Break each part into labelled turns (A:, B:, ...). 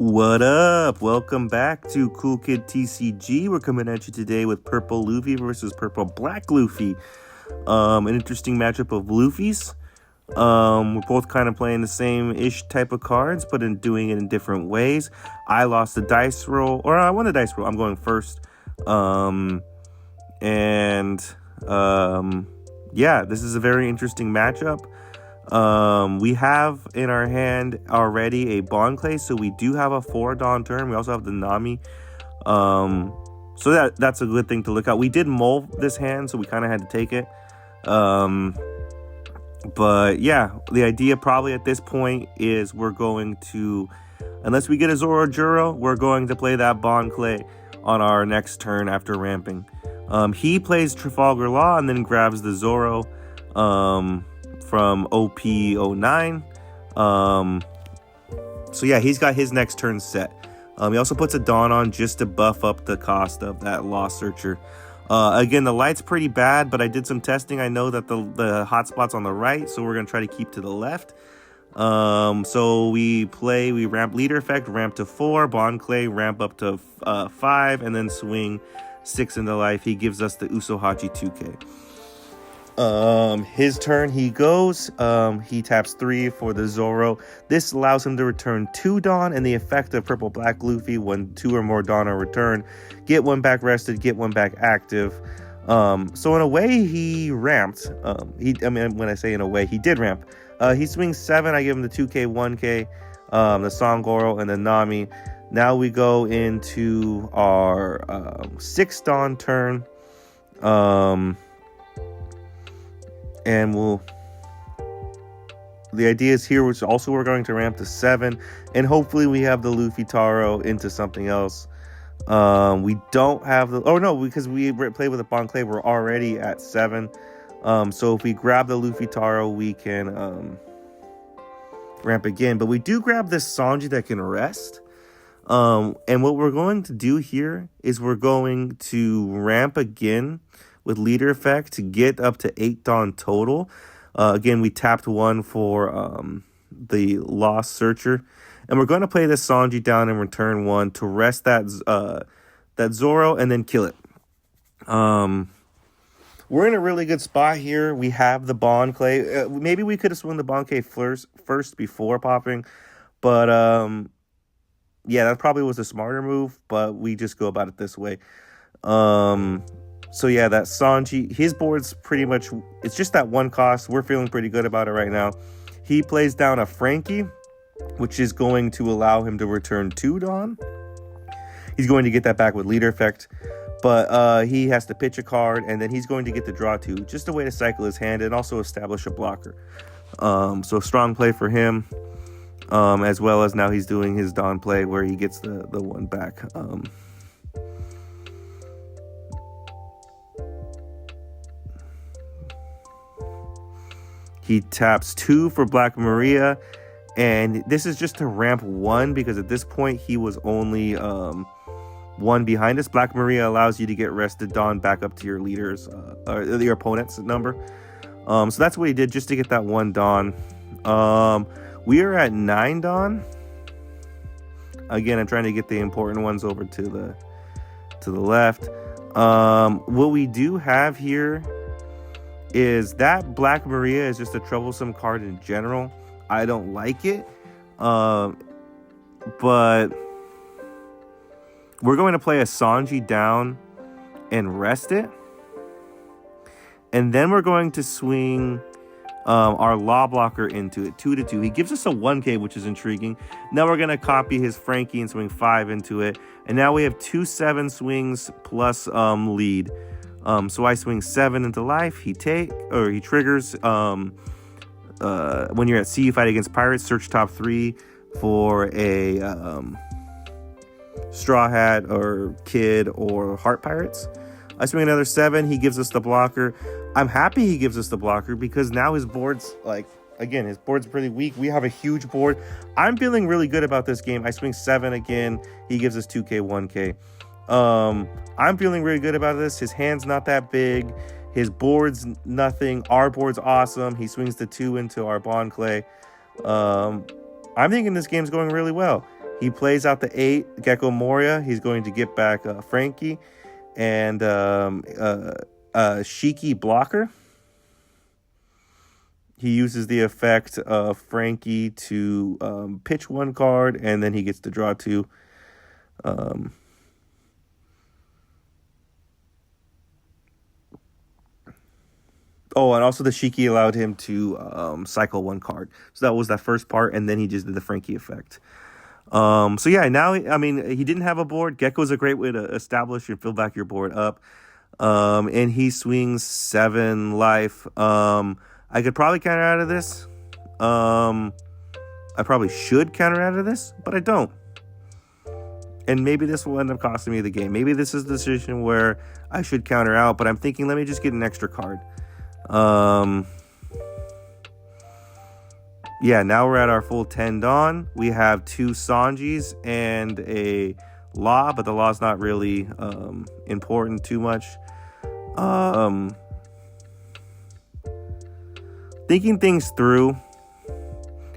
A: What up? Welcome back to Cool Kid TCG. We're coming at you today with Purple Luffy versus Purple Black Luffy. An interesting matchup of Luffys. We're both kind of playing the same-ish type of cards, but doing it in different ways. I lost the dice roll, or I won the dice roll. I'm going first. Yeah, this is a very interesting matchup. We have in our hand already a Bond Clay, so we do have a 4-Dawn turn. We also have the Nami. So that's a good thing to look at. We did mull this hand, so we kind of had to take it. But yeah, the idea probably at this point is we're going to, unless we get a Zoro Juro, we're going to play that Bond Clay on our next turn after ramping. He plays Trafalgar Law and then grabs the Zoro from OP09. So yeah, he's got his next turn set. He also puts a Dawn on just to buff up the cost of that Law Searcher. Again, the light's pretty bad, but I did some testing. I know that the hotspot's on the right, so we're going to try to keep to the left. So we ramp Leader Effect, ramp to 4, Bond Clay, ramp up to 5, and then swing 6 into life. He gives us the Usohachi 2K. His turn, he goes, he taps 3 for the Zoro. This allows him to return 2 Dawn, and the effect of Purple Black Luffy when 2 or more Dawn are returned, get 1 back rested, get 1 back active. So in a way, he ramped. When I say in a way, he did ramp. He swings 7, I give him the 2K, 1K, the Sangoro, and the Nami. Now we go into our 6 Dawn turn. And the idea is here, which also we're going to ramp to 7, and hopefully we have the Luffy Taro into something else. We don't have because we play with a Bond Clay, we're already at 7. So if we grab the Luffy Taro, we can ramp again. But we do grab this Sanji that can rest. And what we're going to do here is we're going to ramp again with Leader Effect to get up to 8 Dawn total. Again, we tapped 1 for the Lost Searcher. And we're going to play this Sanji down and return 1 to rest that Zoro and then kill it. We're in a really good spot here. We have the Bond Clay. Maybe we could have swung the Bond Clay first before popping. But yeah, that probably was a smarter move. But we just go about it this way. So yeah, that Sanji, his board's pretty much, it's just that 1 cost. We're feeling pretty good about it right now. He plays down a Frankie, which is going to allow him to return 2 Dawn. He's going to get that back with Leader Effect, but he has to pitch a card, and then he's going to get the draw 2, just a way to cycle his hand and also establish a blocker. So strong play for him, as well as now he's doing his Dawn play where he gets the 1 back. He taps 2 for Black Maria, and this is just to ramp 1 because at this point he was only 1 behind us. Black Maria allows you to get rested Dawn back up to your leaders, or your opponent's number. So that's what he did just to get that 1 Dawn. We are at 9 Dawn. Again, I'm trying to get the important ones over to the left. What we do have here is that Black Maria is just a troublesome card in general. I don't like it. But we're going to play a Sanji down and rest it. And then we're going to swing our Law Blocker into it, 2/2. He gives us a 1K, which is intriguing. Now we're going to copy his Frankie and swing 5 into it. And now we have 2 7 swings plus lead. So I swing 7 into life. He triggers. When you're at sea, you fight against pirates. Search top 3 for a Straw Hat or Kid or Heart Pirates. I swing another 7. He gives us the blocker. I'm happy he gives us the blocker because now his board's his board's pretty weak. We have a huge board. I'm feeling really good about this game. I swing 7 again. He gives us 2K, 1K. I'm feeling really good about this. His hand's not that big. His board's nothing. Our board's awesome. He swings the 2 into our Bond Clay. I'm thinking this game's going really well. He plays out the 8 Gecko Moria. He's going to get back Frankie and Shiki Blocker. He uses the effect of Frankie to pitch 1 card, and then he gets to draw 2. Oh, and also the Shiki allowed him to cycle 1 card. So that was that first part, and then he just did the Frankie effect. So yeah, now, I mean, he didn't have a board. Gecko's a great way to establish and fill back your board up. And he swings 7 life. I could probably counter out of this. I probably should counter out of this, but I don't. And maybe this will end up costing me the game. Maybe this is the decision where I should counter out, but I'm thinking, let me just get an extra card. Yeah, now we're at our full 10 Dawn. We have 2 Sanjis and a Law, but the Law's not really important too much. Thinking things through,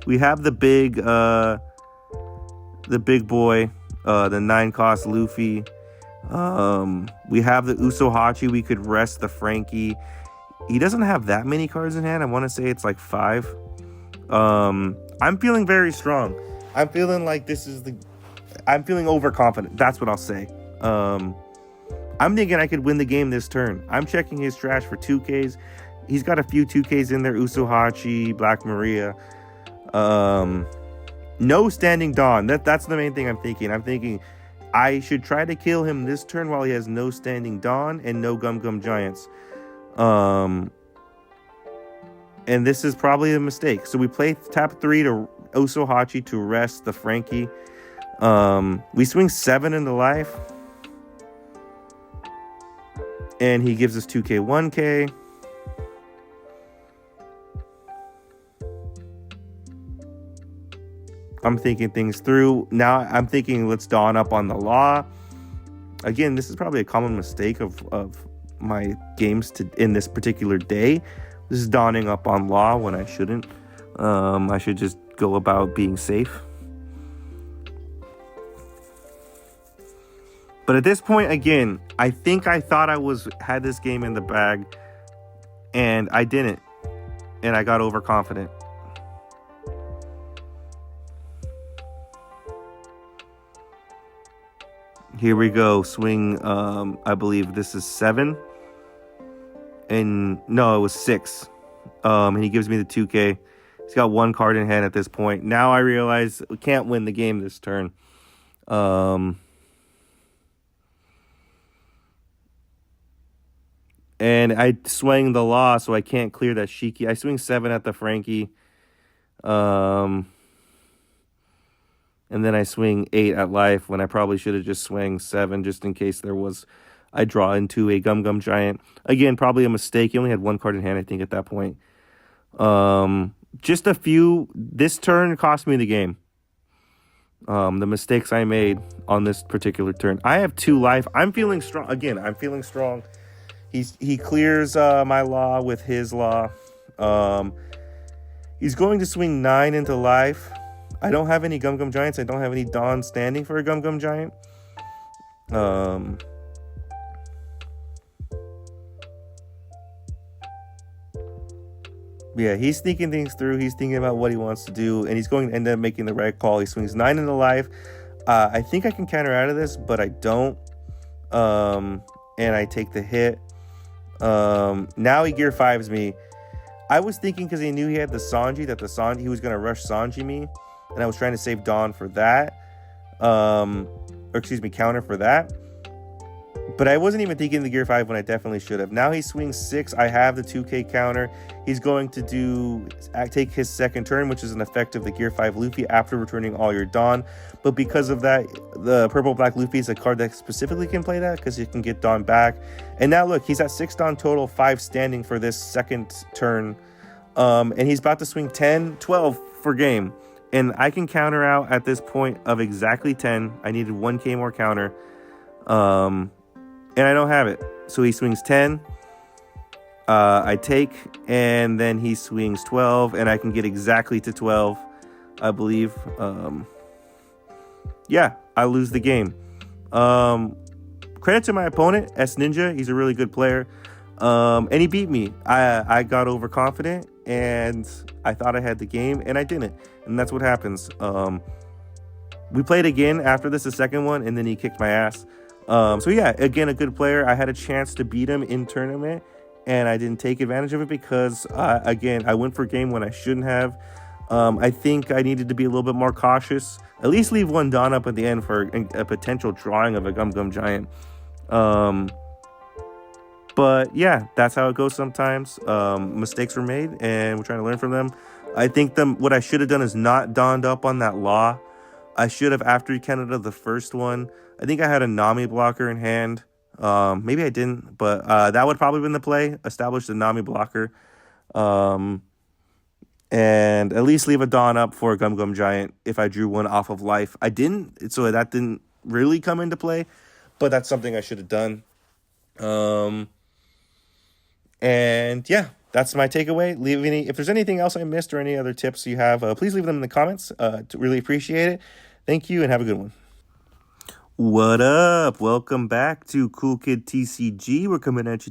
A: we have the big boy, the 9-cost Luffy. We have the Usohachi. We could rest the Frankie. He doesn't have that many cards in hand. I want to say it's like 5. I'm feeling very strong. I'm feeling like I'm feeling overconfident. That's what I'll say. I'm thinking I could win the game this turn. I'm checking his trash for 2Ks. He's got a few 2Ks in there. Usohachi, Black Maria. No Standing Dawn. That's the main thing I'm thinking. I'm thinking I should try to kill him this turn while he has no Standing Dawn and no Gum Gum Giants. And this is probably a mistake. So we play tap 3 to Usohachi to rest the Frankie. We swing 7 into life. And he gives us 2K, 1K. I'm thinking things through. Now I'm thinking let's dawn up on the Law. Again, this is probably a common mistake of my games in this particular day. This is dawning up on Law when I shouldn't. I should just go about being safe. But at this point, again, I think I thought I had this game in the bag, and I didn't. And I got overconfident. Here we go. Swing, I believe this is 7. And no, it was 6. And he gives me the 2K. He's got 1 card in hand at this point. Now I realize we can't win the game this turn. And I swing the Law, so I can't clear that Shiki. I swing 7 at the Frankie. And then I swing 8 at life when I probably should have just swung 7 just in case I draw into a Gum Gum Giant. Again, probably a mistake. He only had 1 card in hand, I think, at that point. Just a few. This turn cost me the game. The mistakes I made on this particular turn. I have 2 life. I'm feeling strong. Again, I'm feeling strong. He clears my Law with his Law. He's going to swing 9 into life. I don't have any Gum Gum Giants. I don't have any Dawn standing for a Gum Gum Giant. Yeah, he's thinking things through. He's thinking about what he wants to do, and he's going to end up making the right call. He swings 9 into life. I think I can counter out of this, but I don't. And I take the hit. Now he gear 5s me. I was thinking because he knew he had the Sanji, he was going to rush Sanji me. And I was trying to save Dawn for that. Counter for that. But I wasn't even thinking the gear 5 when I definitely should have. Now he swings 6. I have the 2K counter. He's going to take his second turn, which is an effect of the gear 5 Luffy after returning all your Dawn. But because of that, the purple black Luffy is a card that specifically can play that because it can get Dawn back. And now look, he's at 6 Dawn total, 5 standing for this second turn. And he's about to swing 10, 12 for game. And I can counter out at this point of exactly 10. I needed 1K more counter. And I don't have it. So he swings 10. I take, and then he swings 12, and I can get exactly to 12, I believe. yeah, I lose the game. Credit to my opponent, S Ninja. He's a really good player. And he beat me. I got overconfident and I thought I had the game and I didn't. And that's what happens. We played again after this, the second one, and then he kicked my ass. So yeah, again, a good player. I had a chance to beat him in tournament and I didn't take advantage of it because, again, I went for game when I shouldn't have. I think I needed to be a little bit more cautious. At least leave one Dawn up at the end for a potential drawing of a Gum Gum Giant. But yeah, that's how it goes sometimes. Mistakes were made and we're trying to learn from them. I think what I should have done is not donned up on that law. I should have, after he counted of the first one, I think I had a Nami blocker in hand. Maybe I didn't, but that would probably have been the play. Establish the Nami blocker. And at least leave a Dawn up for a Gum Gum Giant if I drew one off of life. I didn't, so that didn't really come into play, but that's something I should have done. And yeah, that's my takeaway. If there's anything else I missed or any other tips you have, please leave them in the comments. To really appreciate it. Thank you and have a good one. What up? Welcome back to Cool Kid TCG. We're coming at you